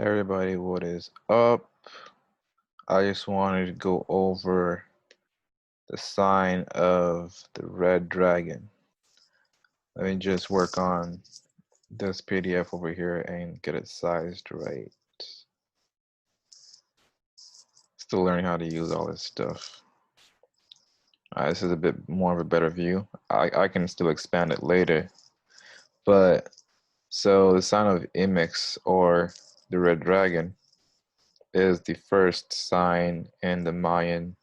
Hey everybody, what is up? I just wanted to go over the sign of the red dragon. Let me just work on this PDF over here and get it sized right. Still learning how to use all this stuff. This is a bit more of a better view. I can still expand it later. But so the sign of Imix, or the red dragon, is the first sign in the Mayan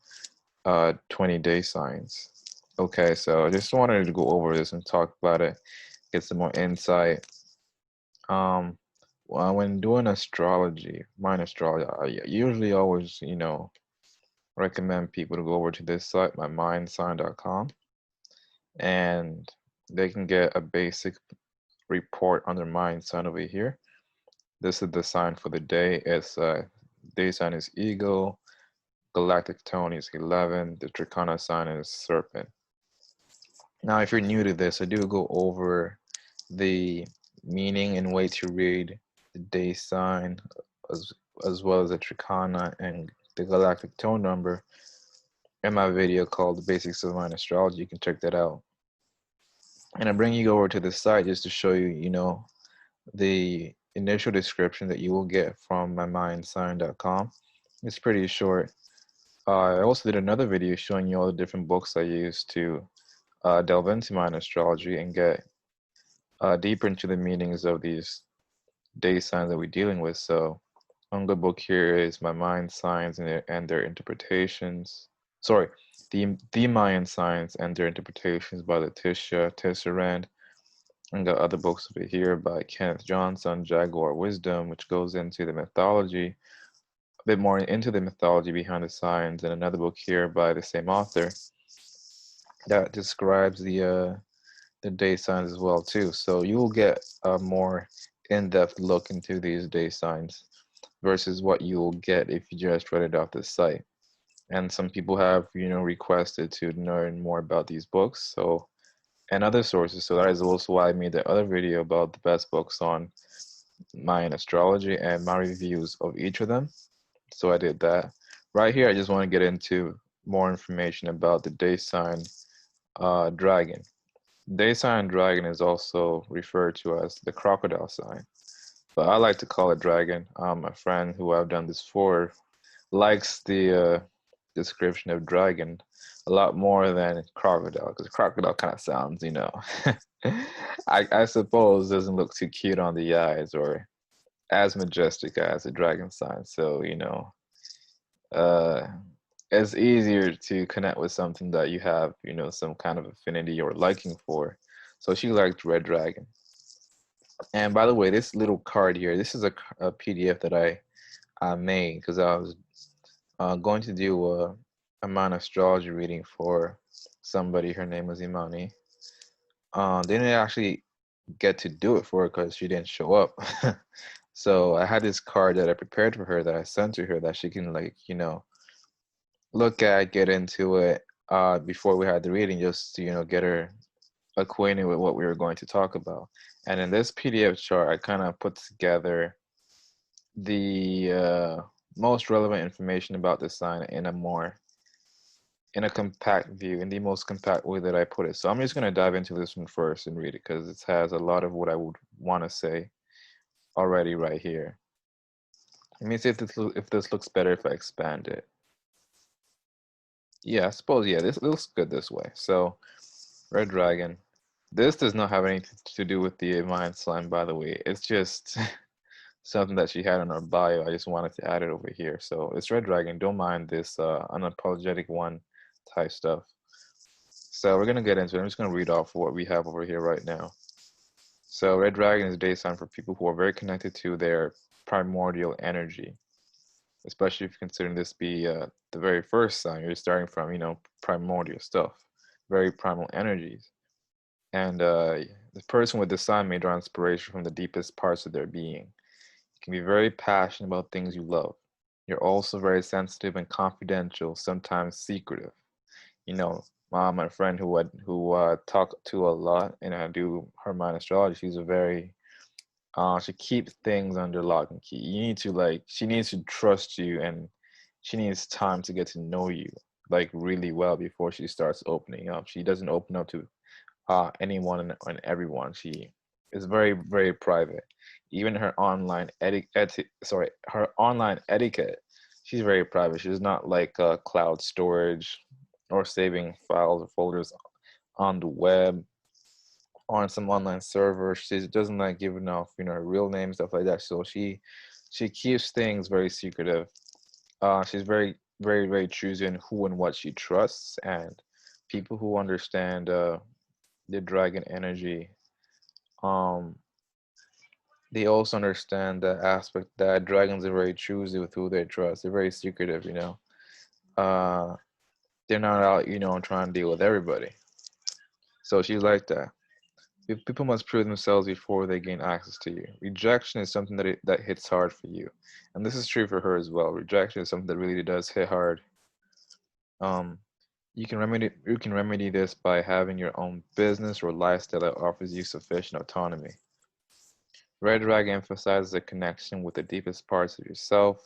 20-day signs. Okay, so I just wanted to go over this and talk about it, get some more insight. When doing astrology, Mayan astrology, I usually always, recommend people to go over to this site, mymayansign.com, and they can get a basic report on their Mayan sign over here. This is the sign for the day. It's day sign is Eagle, galactic tone is 11, the Trikana sign is Serpent. Now, if you're new to this, I do go over the meaning and way to read the day sign, as, as well as the Trikana and the galactic tone number in my video called The Basics of Mayan Astrology. You can check that out. And I bring you over to the site just to show you, the initial description that you will get from mymayansign.com. It's pretty short. I also did another video showing you all the different books I use to delve into Mayan astrology and get deeper into the meanings of these day signs that we're dealing with. So, one good book here is My Mayan Signs and Their Interpretations. Sorry, the Mayan Signs and Their Interpretations by Letitia Tessarand. And got other books over here by Kenneth Johnson, Jaguar Wisdom, which goes into the mythology, a bit more into the mythology behind the signs, and another book here by the same author that describes the day signs as well too. So you will get a more in-depth look into these day signs versus what you will get if you just read it off the site. And some people have, requested to learn more about these books, so, and other sources. So that is also why I made the other video about the best books on Mayan astrology and my reviews of each of them. So I did that. Right here, I just want to get into more information about the day sign dragon. Day sign dragon is also referred to as the crocodile sign, but I like to call it dragon. A friend who I've done this for likes the description of dragon a lot more than crocodile, because crocodile kind of sounds, I suppose doesn't look too cute on the eyes or as majestic as a dragon sign. So, uh, it's easier to connect with something that you have, some kind of affinity or liking for. So she liked red dragon. And by the way, this little card here, this is a PDF that I made because I was going to do a Mayan astrology reading for somebody. Her name was Imani. Didn't actually get to do it for her because she didn't show up. So I had this card that I prepared for her that I sent to her that she can, look at, get into it before we had the reading, just to, get her acquainted with what we were going to talk about. And in this PDF chart, I kind of put together the most relevant information about the sign in a compact view, in the most compact way that I put it. So I'm just going to dive into this one first and read it because it has a lot of what I would want to say already right here. Let me see if this looks better if I expand it. Yeah, I suppose, yeah, this looks good this way. So, red dragon. This does not have anything to do with the Mayan slime, by the way. It's just something that she had in her bio. I just wanted to add it over here. So it's red dragon. Don't mind this unapologetic one type stuff. So we're gonna get into it. I'm just gonna read off what we have over here right now. So red dragon is a day sign for people who are very connected to their primordial energy, especially if you consider this be the very first sign. You're starting from, primordial stuff, very primal energies. And the person with this sign may draw inspiration from the deepest parts of their being. You can be very passionate about things you love. You're also very sensitive and confidential, sometimes secretive. My friend who talk to a lot and I do her Mayan astrology, she's a very She keeps things under lock and key. You need to like she needs to trust you, and she needs time to get to know you like really well before she starts opening up. She doesn't open up to anyone and everyone. She is very, very private. Even her online her online etiquette, she's very private. She's not like cloud storage or saving files or folders on the web on some online server. She doesn't like giving off, her real name, stuff like that. So she keeps things very secretive. She's very, very, very choosy in who and what she trusts, and people who understand the dragon energy, um, they also understand the aspect that dragons are very choosy with who they trust. They're very secretive. Uh, they're not out, trying to deal with everybody. So she's like that. People must prove themselves before they gain access to you. Rejection is something that hits hard for you, and this is true for her as well. Rejection is something that really does hit hard. Um, you can remedy this by having your own business or lifestyle that offers you sufficient autonomy. Red Dragon emphasizes a connection with the deepest parts of yourself.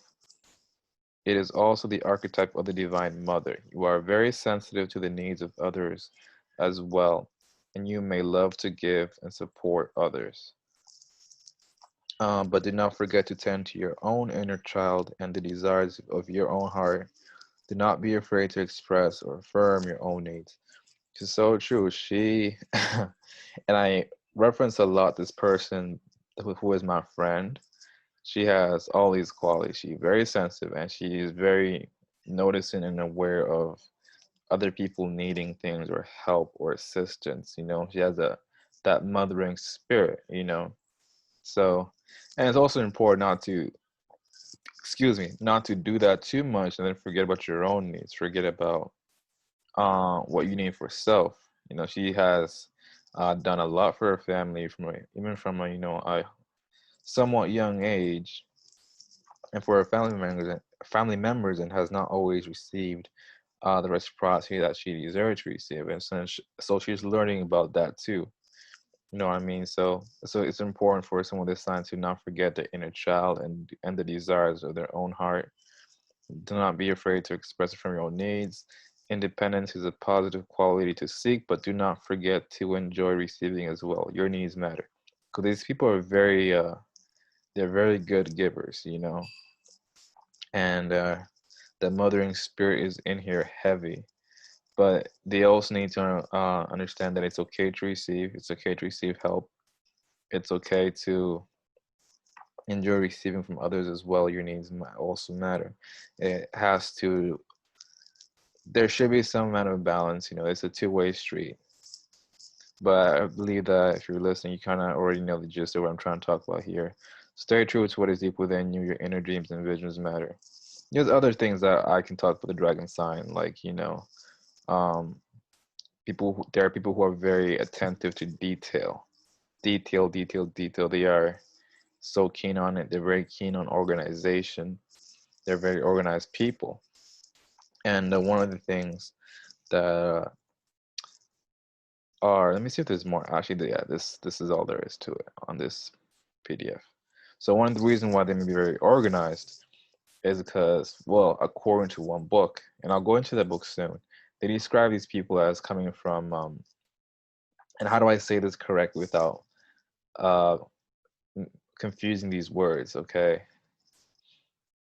It is also the archetype of the Divine Mother. You are very sensitive to the needs of others as well, and you may love to give and support others. But do not forget to tend to your own inner child and the desires of your own heart. Do not be afraid to express or affirm your own needs. It's so true. And I reference a lot this person who is my friend. She has all these qualities. She's very sensitive, and she is very noticing and aware of other people needing things or help or assistance. She has that mothering spirit. So, and it's also important not to do that too much and then forget about your own needs. Forget about what you need for self. She has done a lot for her family even from a somewhat young age, and for her family members, and has not always received the reciprocity that she deserves to receive. And so she's learning about that too. You know what I mean? So it's important for someone this sign to not forget the inner child and the desires of their own heart. Do not be afraid to express it from your own needs. Independence is a positive quality to seek, but do not forget to enjoy receiving as well. Your needs matter, because these people are they're very good givers. And the mothering spirit is in here heavy. But they also need to understand that it's okay to receive. It's okay to receive help. It's okay to enjoy receiving from others as well. Your needs also matter. It has to. There should be some amount of balance. It's a two-way street. But I believe that if you're listening, you kind of already know the gist of what I'm trying to talk about here. Stay true to what is deep within you. Your inner dreams and visions matter. There's other things that I can talk about the dragon sign, like um, there are people who are very attentive to detail. They are so keen on it. They're very keen on organization. They're very organized people. And one of the things that are, let me see if there's more. Actually, yeah, this is all there is to it on this PDF. So one of the reasons why they may be very organized is because, well, according to one book, and I'll go into that book soon, they describe these people as coming from, and how do I say this correctly without uh, confusing these words, okay?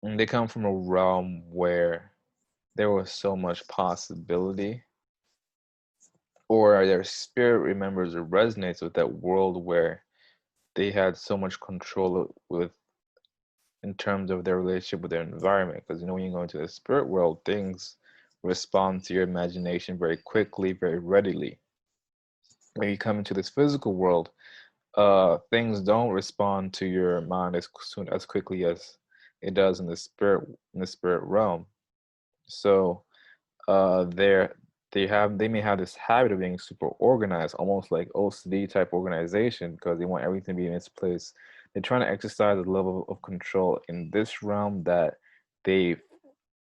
And they come from a realm where there was so much possibility, or their spirit remembers or resonates with that world where they had so much control with in terms of their relationship with their environment. Because when you go into the spirit world, things respond to your imagination very quickly, very readily. When you come into this physical world, things don't respond to your mind as quickly as it does in the spirit realm. So they may have this habit of being super organized, almost like OCD type organization, because they want everything to be in its place. They're trying to exercise a level of control in this realm that they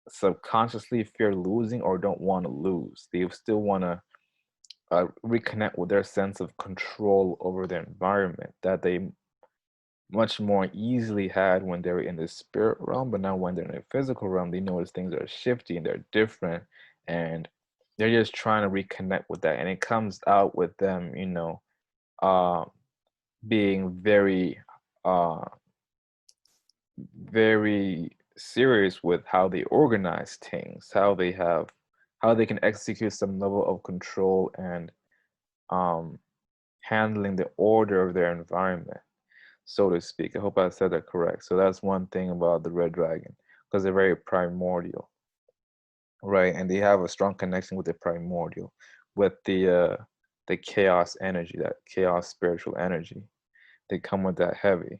subconsciously fear losing or don't want to lose. They still want to reconnect with their sense of control over their environment that much more easily had when they were in the spirit realm, but now when they're in the physical realm, they notice things are shifty and they're different, and they're just trying to reconnect with that. And it comes out with them, uh, being uh, very serious with how they organize things, how they can execute some level of control and um, handling the order of their environment, so to speak. I hope I said that correct. So that's one thing about the red dragon, because they're very primordial, right? And they have a strong connection with the primordial, with the chaos energy, that chaos spiritual energy. They come with that heavy.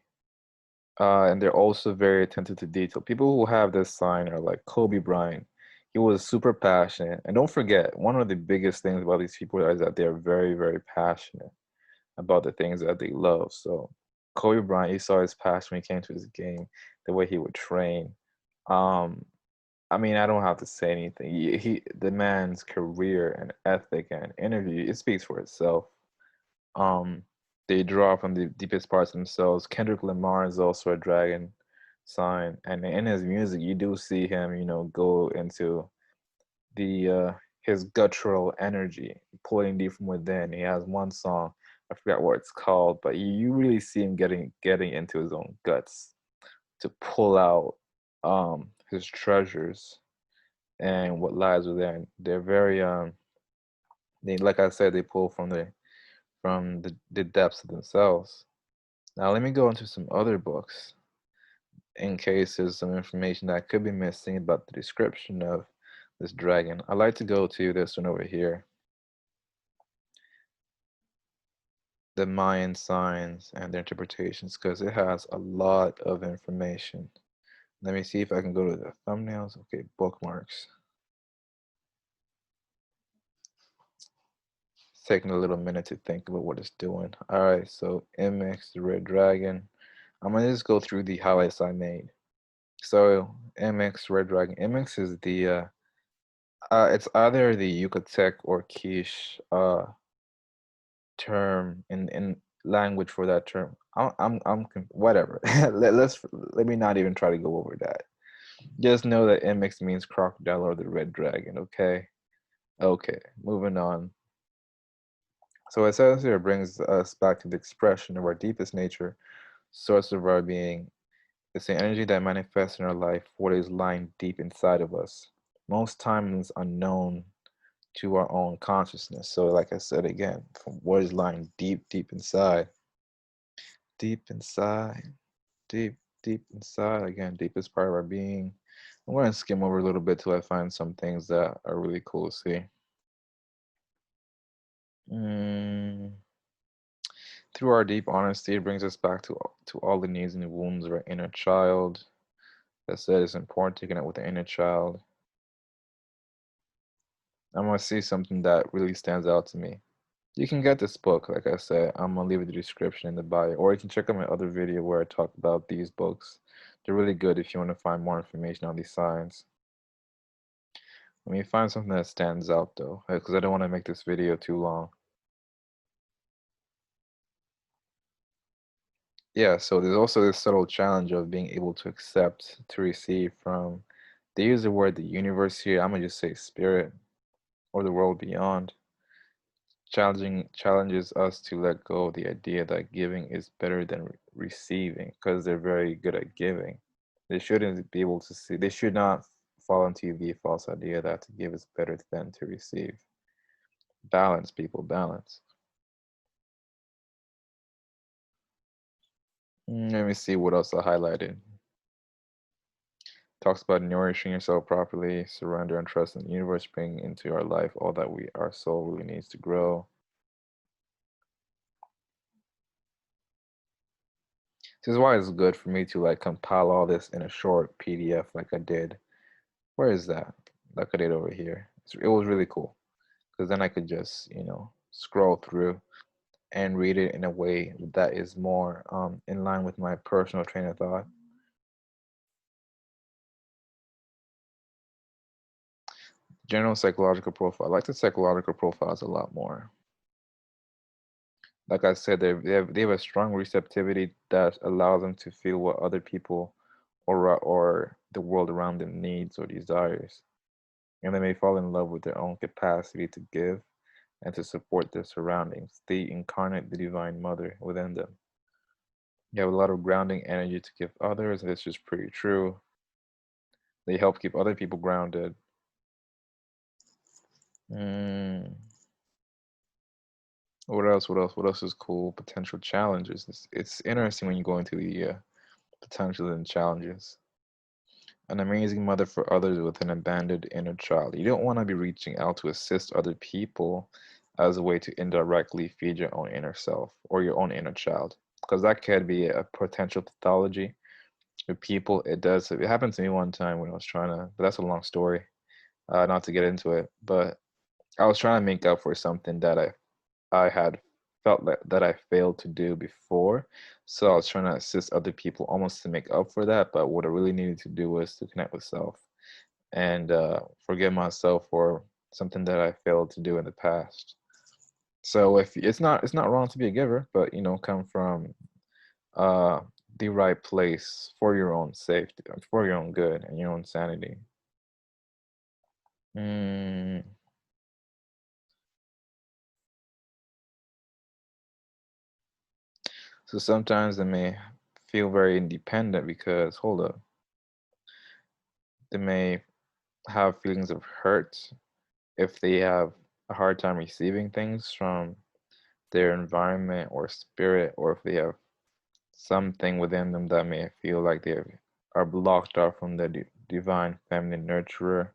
And they're also very attentive to detail. People who have this sign are like Kobe Bryant. He was super passionate. And don't forget, one of the biggest things about these people is that they're very, very passionate about the things that they love. So Kobe Bryant, you saw his passion when he came to his game, the way he would train. Um, I mean, I don't have to say anything. The man's career and ethic and interview, it speaks for itself. Um, they draw from the deepest parts of themselves. Kendrick Lamar is also a dragon sign, and in his music, you do see him, go into the his guttural energy, pulling deep from within. He has one song, I forgot what it's called, but you really see him getting into his own guts to pull out his treasures and what lies within. They're very they, like I said, they pull from the depths of themselves. Now let me go into some other books in case there's some information that I could be missing about the description of this dragon. I like to go to this one over here, the Mayan signs and their interpretations, because it has a lot of information. Let me see if I can go to the thumbnails. Okay, bookmarks. It's taking a little minute to think about what it's doing. All right, so MX, the red dragon. I'm gonna just go through the highlights I made. So MX, red dragon. MX is it's either the Yucatec or Quiche term in language for that term. Whatever. Let me not even try to go over that. Just know that MX means crocodile or the red dragon. Okay. Okay. Moving on. So it says here, brings us back to the expression of our deepest nature, source of our being. It's the energy that manifests in our life, what is lying deep inside of us, most times unknown to our own consciousness. So, like I said again, from what is lying deep, deep inside, deep inside, deep, deep inside, again, deepest part of our being. I'm going to skim over a little bit till I find some things that are really cool to see. Mm. Through our deep honesty, it brings us back to all the needs and wounds of our inner child. That said, it's important to connect with the inner child. I'm going to see something that really stands out to me. You can get this book, like I said. I'm going to leave the description in the bio, or you can check out my other video where I talk about these books. They're really good if you want to find more information on these signs. Let me find something that stands out though, because I don't want to make this video too long. Yeah, so there's also this subtle challenge of being able to accept, to receive from, they use the word the universe here. I'm going to just say spirit or the world beyond. Challenges us to let go of the idea that giving is better than receiving, because they're very good at giving. They shouldn't be able to see, they should not fall into the false idea that to give is better than to receive. Balance, people, balance. Let me see what else I highlighted. Talks about nourishing yourself properly, surrender and trust in the universe, bring into our life all that our soul really needs to grow. This is why it's good for me to like compile all this in a short PDF like I did. Where is that? Like I did over here. It was really cool because then I could just, scroll through and read it in a way that is more in line with my personal train of thought. General psychological profile. I like the psychological profiles a lot more. like I said, they have a strong receptivity that allows them to feel what other people or the world around them needs or desires, and they may fall in love with their own capacity to give and to support their surroundings. They incarnate the Divine Mother within them. You have a lot of grounding energy to give others, and this is pretty true. They help keep other people grounded. Mm, what else? What else? What else is cool? Potential challenges. It's interesting when you go into the potentials and challenges. An amazing mother for others with an abandoned inner child. You don't want to be reaching out to assist other people as a way to indirectly feed your own inner self or your own inner child, because that could be a potential pathology with people. It does. It happened to me one time when I was trying to, but that's a long story. Not to get into it, but I was trying to make up for something that I had felt that I failed to do before. So I was trying to assist other people almost to make up for that. But what I really needed to do was to connect with self and forgive myself for something that I failed to do in the past. So if it's not wrong to be a giver, but come from uh, the right place for your own safety, for your own good and your own sanity. Mm, so sometimes they may feel very independent because, hold up, they may have feelings of hurt if they have a hard time receiving things from their environment or spirit, or if they have something within them that may feel like they are blocked off from the divine feminine nurturer.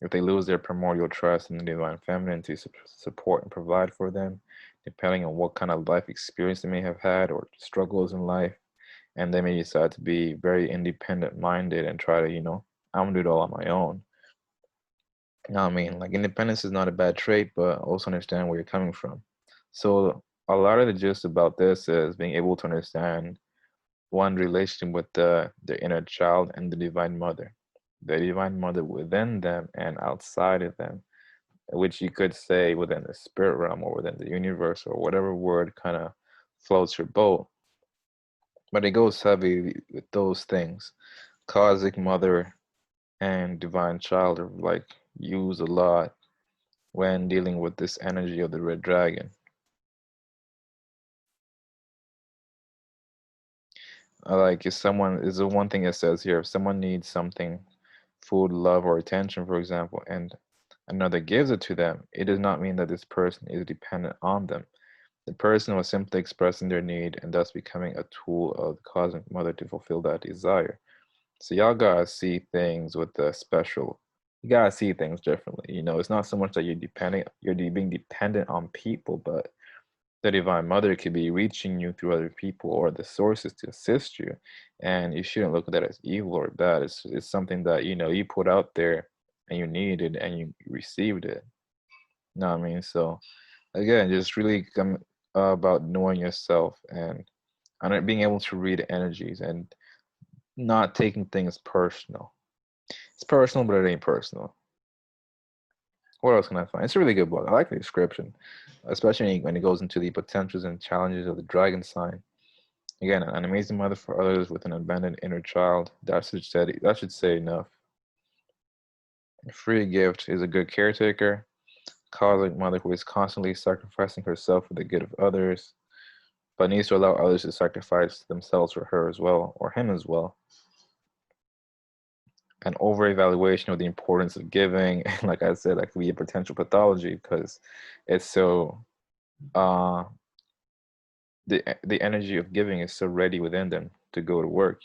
If they lose their primordial trust in the divine feminine to support and provide for them, depending on what kind of life experience they may have had or struggles in life, and they may decide to be very independent minded and try to, I'm gonna do it all on my own. You know what I mean? Like independence is not a bad trait, but also understand where you're coming from. So a lot of the gist about this is being able to understand one relation with the inner child and the divine mother within them and outside of them, which you could say within the spirit realm or within the universe or whatever word kind of floats your boat. But it goes heavy with those things. Cosmic mother and divine child are like used a lot when dealing with this energy of the red dragon. Like if someone is the one thing it says here, if someone needs something, food, love, or attention, for example, and another gives it to them, it does not mean that this person is dependent on them. The person was simply expressing their need and thus becoming a tool of the cosmic mother to fulfill that desire. So y'all gotta see things with the special. You gotta see things differently. It's not so much that you're being dependent on people, but the Divine Mother could be reaching you through other people or the sources to assist you. And you shouldn't look at that as evil or bad. It's something that, you put out there and you needed and you received it. You know what I mean? So again, just really come about knowing yourself and being able to read energies and not taking things personal. It's personal, but it ain't personal. What else can I find? It's a really good book. I like the description, especially when it goes into the potentials and challenges of the dragon sign. Again, an amazing mother for others with an abandoned inner child. That should say enough. A free gift is a good caretaker, cosmic mother who is constantly sacrificing herself for the good of others, but needs to allow others to sacrifice themselves for her as well, or him as well. An over-evaluation of the importance of giving, and like I said, that could be a potential pathology because it's so uh the energy of giving is so ready within them to go to work.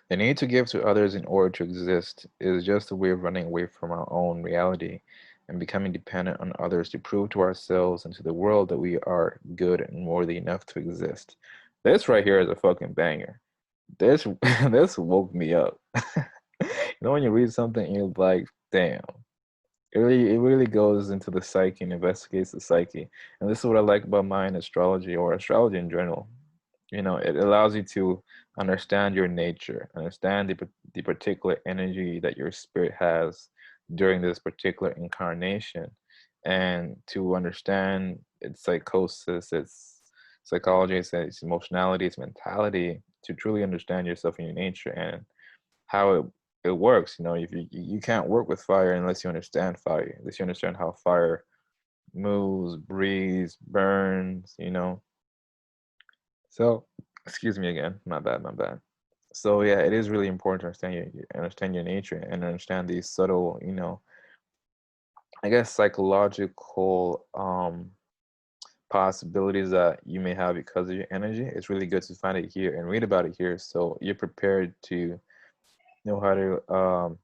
The need to give to others in order to exist is just a way of running away from our own reality and becoming dependent on others to prove to ourselves and to the world that we are good and worthy enough to exist. This right here is a fucking banger. This this woke me up. When you read something and you're like, damn. It really goes into the psyche and investigates the psyche. And this is what I like about Mayan astrology or astrology in general. It allows you to understand your nature, understand the particular energy that your spirit has during this particular incarnation, and to understand its psychosis, its psychology, its emotionality, its mentality, to truly understand yourself and your nature and how it works. You know, if you can't work with fire unless you understand fire, unless you understand how fire moves, breathes, burns, you know. So, excuse me again, my bad, my bad. So yeah, it is really important to understand your nature and understand these subtle, you know, I guess psychological possibilities that you may have because of your energy. It's really good to find it here and read about it here, so you're prepared to know how to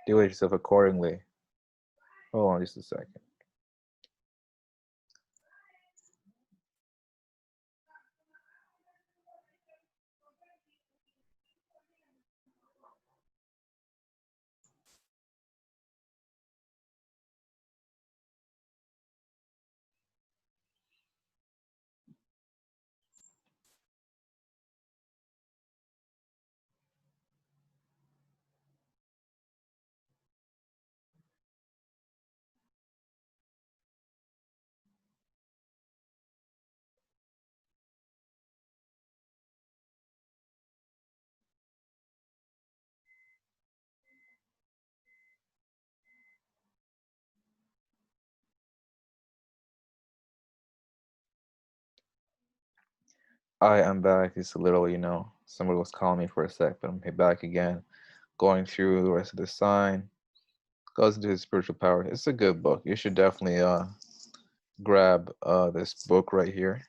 deal with yourself accordingly. Hold on just a second. I am back. It's a little, you know, somebody was calling me for a sec, but I'm back again, going through the rest of the sign. Goes into his spiritual power. It's a good book. You should definitely grab this book right here.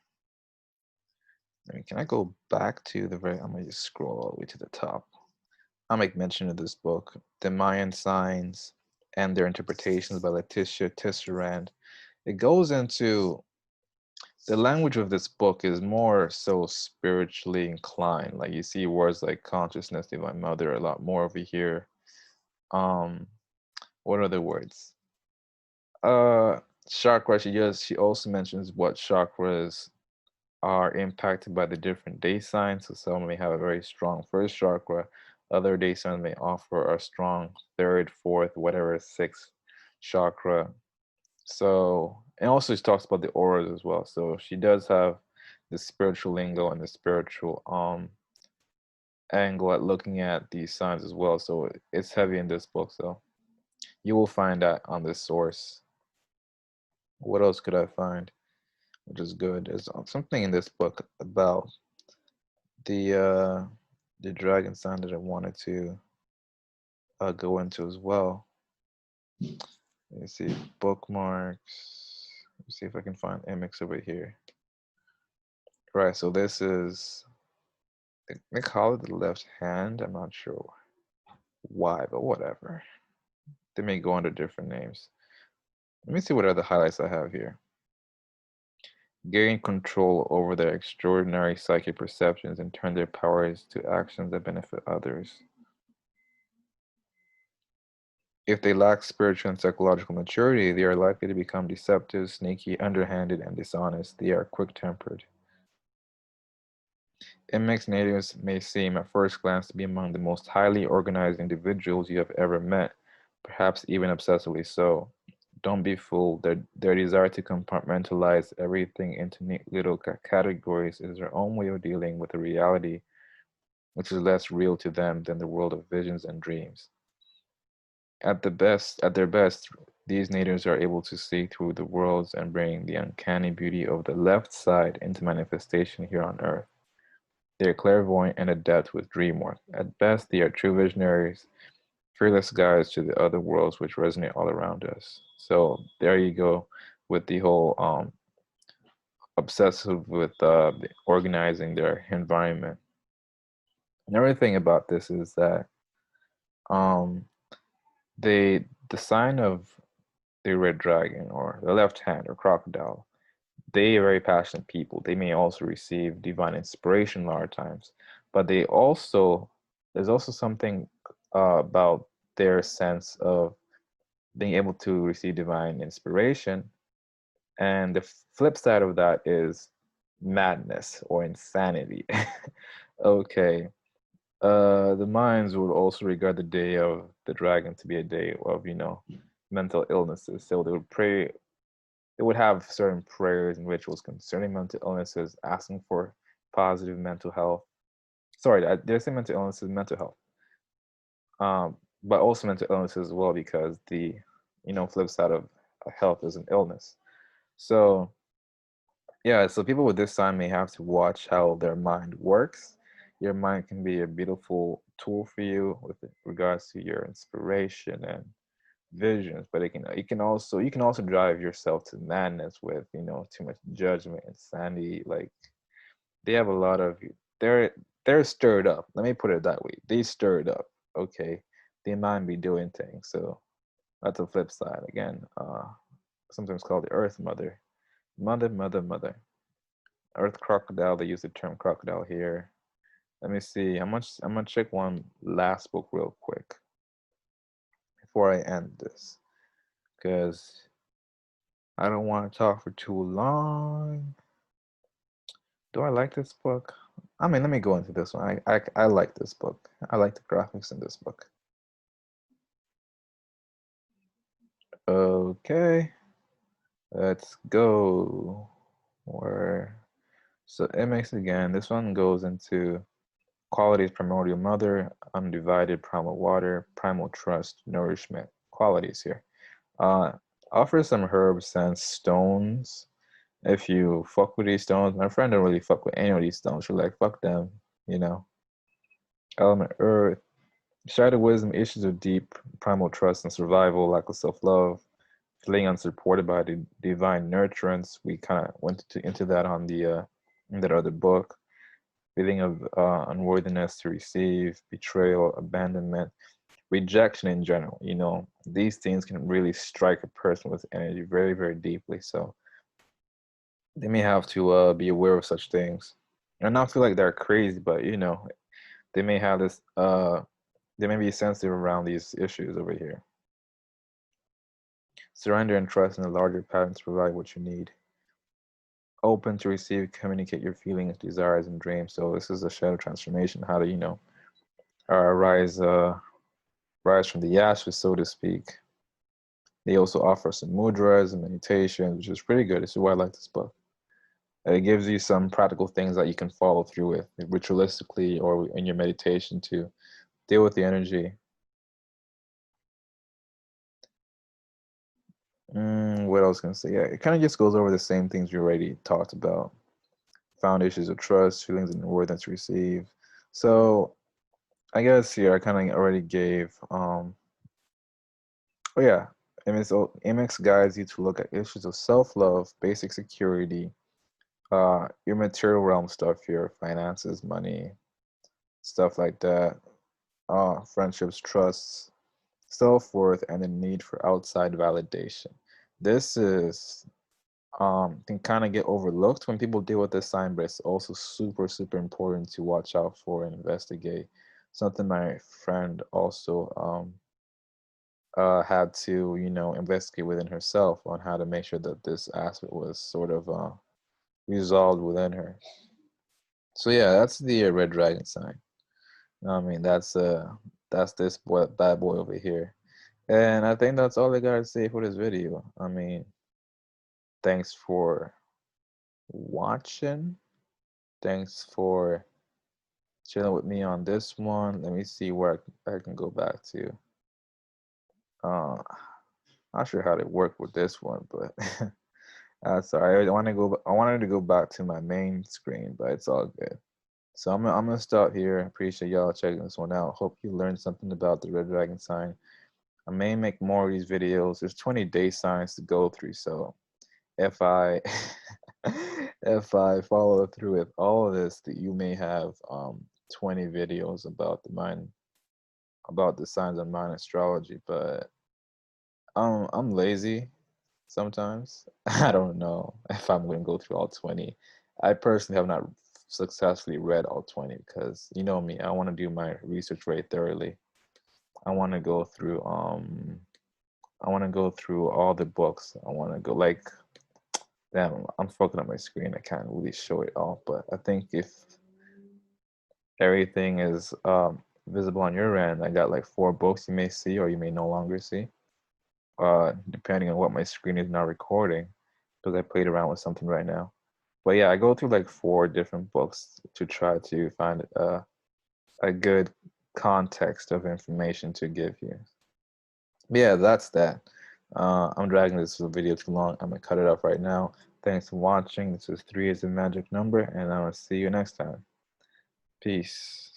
I mean, can I go back to the very? I'm gonna just scroll all the way to the top. I'll make mention of this book, The Mayan Signs and Their Interpretations by Letitia Tisserand. It goes into the language of this book is more so spiritually inclined. Like you see words like consciousness, divine mother, a lot more over here. Um, what are the words? Uh, chakra. She also mentions what chakras are impacted by the different day signs. So some may have a very strong first chakra. Other day signs may offer a strong third, fourth, whatever, sixth chakra. So, and also she talks about the auras as well. So she does have the spiritual lingo and the spiritual angle at looking at these signs as well. So it's heavy in this book. So you will find that on this source. What else could I find? Which is good. There's something in this book about the uh the dragon sign that I wanted to go into as well. Let me see, bookmarks. Let me see if I can find MX over here. Right, so this is, they call it the left hand. I'm not sure why, but whatever. They may go under different names. Let me see what other highlights I have here. Gain control over their extraordinary psychic perceptions and turn their powers to actions that benefit others. If they lack spiritual and psychological maturity, they are likely to become deceptive, sneaky, underhanded, and dishonest. They are quick-tempered. MX natives may seem at first glance to be among the most highly organized individuals you have ever met, perhaps even obsessively so. Don't be fooled. Their desire to compartmentalize everything into neat little categories is their own way of dealing with a reality which is less real to them than the world of visions and dreams. At their best, these natives are able to see through the worlds and bring the uncanny beauty of the left side into manifestation here on earth. They are clairvoyant and adept with dream work. At best, they are true visionaries, fearless guides to the other worlds which resonate all around us. So there you go with the whole obsessive with organizing their environment. Another thing about this is that um, the sign of the red dragon or the left hand or crocodile, they are very passionate people. They may also receive divine inspiration a lot of times, but there's also something about their sense of being able to receive divine inspiration. And the flip side of that is madness or insanity. Okay. The Mayans would also regard the day of the dragon to be a day of, you know, mental illnesses. So they would pray it would have certain prayers and rituals concerning mental illnesses, asking for positive mental health. Sorry, did I say mental illnesses, mental health? But also mental illness as well, because the flip side of health is an illness. So yeah, so people with this sign may have to watch how their mind works. Your mind can be a beautiful tool for you with regards to your inspiration and visions, but you can also drive yourself to madness with too much judgment, insanity. Like they have a lot of they're they're stirred up. Let me put it that way. They stirred up. Okay, they might be doing things. So that's the flip side. Again, sometimes called the Earth Mother, Mother. Earth Crocodile. They use the term crocodile here. Let me see. I'm gonna check one last book real quick before I end this, because I don't want to talk for too long. Do I like this book? I mean, let me go into this one. I like this book. I like the graphics in this book. Okay, let's go. Where so it makes again. This one goes into qualities: primordial mother, undivided primal water, primal trust, nourishment. Qualities here. Uh, offer some herbs and stones. If you fuck with these stones, my friend don't really fuck with any of these stones. She's like, fuck them, you know. Element earth. Shattered wisdom, issues of deep primal trust and survival, lack of self-love, feeling unsupported by the divine nurturance. We kind of went into that on the in that other book. Feeling of unworthiness to receive, betrayal, abandonment, rejection in general. These things can really strike a person with energy very, very deeply. So they may have to be aware of such things and not feel like they're crazy, but they may have this they may be sensitive around these issues over here. Surrender and trust in the larger pattern to provide what you need. Open to receive, communicate your feelings, desires, and dreams. So this is a shadow transformation, how to rise rise from the ashes, so to speak. They also offer some mudras and meditation, which is pretty good. This is why I like this book. It gives you some practical things that you can follow through with ritualistically or in your meditation to deal with the energy. What else can I say? Yeah, it kind of just goes over the same things you already talked about. Found issues of trust, feelings and worthiness to receive. So I guess here I kind of already gave oh yeah, MX guides you to look at issues of self-love, basic security, your material realm stuff, your finances, money, stuff like that, friendships, trusts, self-worth, and the need for outside validation. This is can kind of get overlooked when people deal with this sign, but it's also super, super important to watch out for and investigate. Something my friend also had to, investigate within herself on how to make sure that this aspect was sort of resolved within her. So yeah, that's the red dragon sign. I mean, that's this boy, bad boy over here. And I think that's all I gotta say for this video. I mean, thanks for watching. Thanks for chilling with me on this one. Let me see where I can go back to. Not sure how to work with this one, but sorry. I wanted to go back to my main screen, but it's all good. So I'm gonna stop here. Appreciate y'all checking this one out. Hope you learned something about the red dragon sign. I may make more of these videos. There's 20 day signs to go through, so if I if I follow through with all of this, that you may have 20 videos about about the signs of Mayan astrology. But I'm lazy sometimes. I don't know if I'm going to go through all 20. I personally have not successfully read all 20 because you know me, I want to do my research very thoroughly. I want to go through all the books. I want to go like damn, I'm fucking up my screen. I can't really show it all, but I think if everything is visible on your end, I got like 4 books you may see or you may no longer see, depending on what my screen is now recording. because I played around with something right now. But yeah, I go through like 4 different books to try to find a good context of information to give you. Yeah, that's that. I'm dragging this video too long. I'm gonna cut it off right now. Thanks for watching. This is 3 is a magic number, and I will see you next time. Peace.